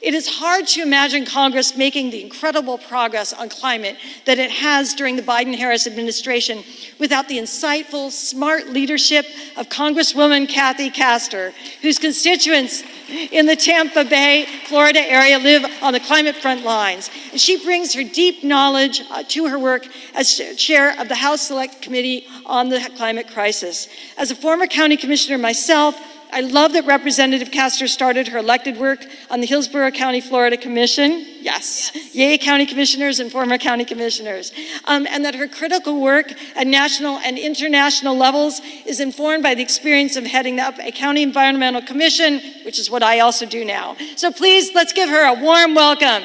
It is hard to imagine Congress making the incredible progress on climate that it has during the Biden-Harris administration without the insightful, smart leadership of Congresswoman Kathy Castor, whose constituents in the Tampa Bay, Florida area live on the climate front lines. And she brings her deep knowledge to her work as chair of the House Select Committee on the Climate Crisis. As a former county commissioner myself, I love that Representative Castor started her elected work on the Hillsborough County, Florida Commission. Yes. Yay, county commissioners and former county commissioners. And that her critical work at national and international levels is informed by the experience of heading up a county environmental commission, which is what I also do now. So please, let's give her a warm welcome.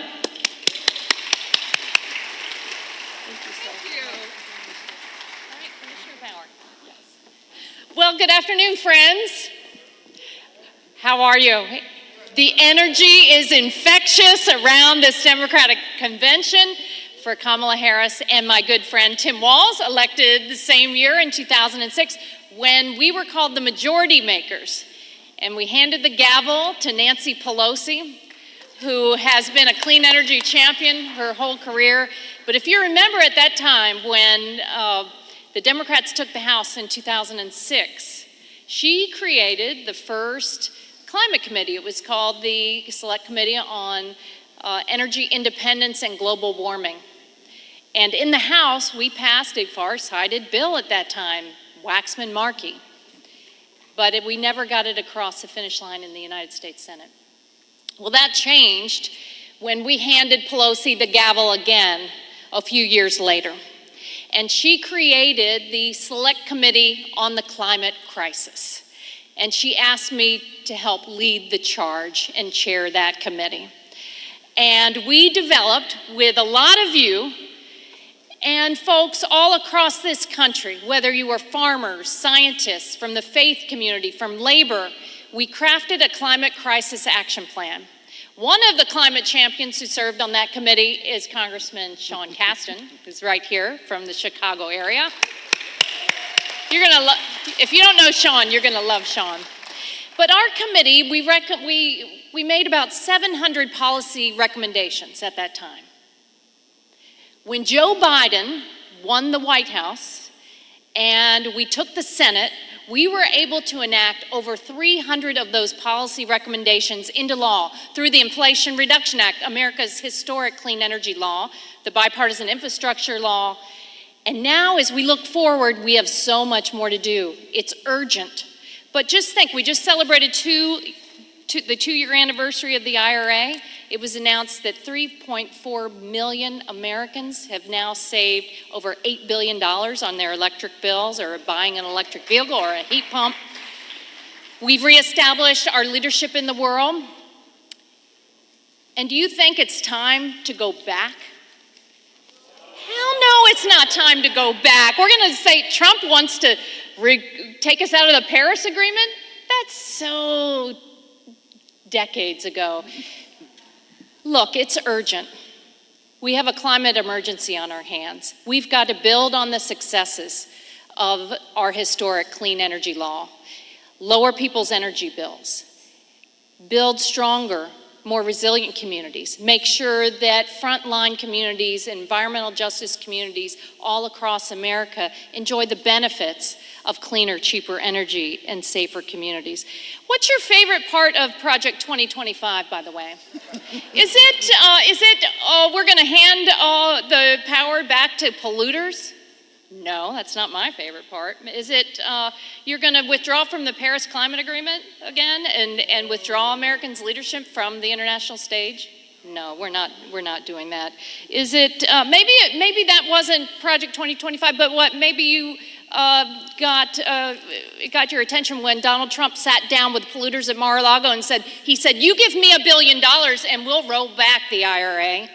Well, good afternoon, friends. How are you? The energy is infectious around this Democratic convention for Kamala Harris and my good friend Tim Walz, elected the same year in 2006 when we were called the majority makers. And we handed the gavel to Nancy Pelosi, who has been a clean energy champion her whole career. But if you remember at that time when the Democrats took the House in 2006, she created the first climate committee. It was called the Select Committee on Energy Independence and Global Warming. And in the House, we passed a far-sighted bill at that time, Waxman-Markey. But we never got it across the finish line in the United States Senate. Well, that changed when we handed Pelosi the gavel again a few years later. And she created the Select Committee on the Climate Crisis. And she asked me to help lead the charge and chair that committee. And we developed, with a lot of you and folks all across this country, whether you were farmers, scientists, from the faith community, from labor, we crafted a climate crisis action plan. One of the climate champions who served on that committee is Congressman Sean Casten, who's right here from the Chicago area. You're gonna if you don't know Sean, you're gonna love Sean. But our committee, we made about 700 policy recommendations at that time. When Joe Biden won the White House and we took the Senate, we were able to enact over 300 of those policy recommendations into law through the Inflation Reduction Act, America's historic clean energy law, the bipartisan infrastructure law. And now, as we look forward, we have so much more to do. It's urgent. But just think, we just celebrated the two-year anniversary of the IRA. It was announced that 3.4 million Americans have now saved over $8 billion on their electric bills or buying an electric vehicle or a heat pump. We've reestablished our leadership in the world. And do you think it's time to go back? Hell no, it's not time to go back. We're going to say Trump wants to take us out of the Paris Agreement? That's so decades ago. Look, it's urgent. We have a climate emergency on our hands. We've got to build on the successes of our historic clean energy law, lower people's energy bills, build stronger, more resilient communities, make sure that frontline communities, environmental justice communities all across America enjoy the benefits of cleaner, cheaper energy and safer communities. What's your favorite part of Project 2025, by the way? Is it we're gonna hand the power back to polluters? No, that's not my favorite part. Is it you're going to withdraw from the Paris Climate Agreement again and withdraw Americans' leadership from the international stage? No, we're not doing that. Is it maybe that wasn't Project 2025, but what maybe you it got your attention when Donald Trump sat down with polluters at Mar-a-Lago and said, you give me $1 billion and we'll roll back the IRA.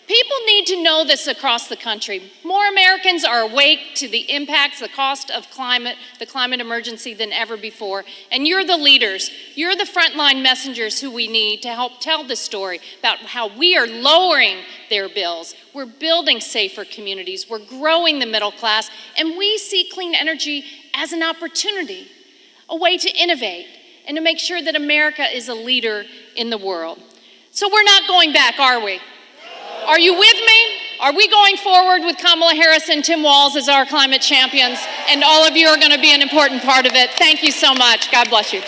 People need to know this across the country. More Americans are awake to the impacts, the cost of the climate emergency than ever before. And you're the leaders. You're the frontline messengers who we need to help tell the story about how we are lowering their bills. We're building safer communities. We're growing the middle class. And we see clean energy as an opportunity, a way to innovate and to make sure that America is a leader in the world. So we're not going back, are we? Are you with me? Are we going forward with Kamala Harris and Tim Walz as our climate champions? And all of you are going to be an important part of it. Thank you so much. God bless you.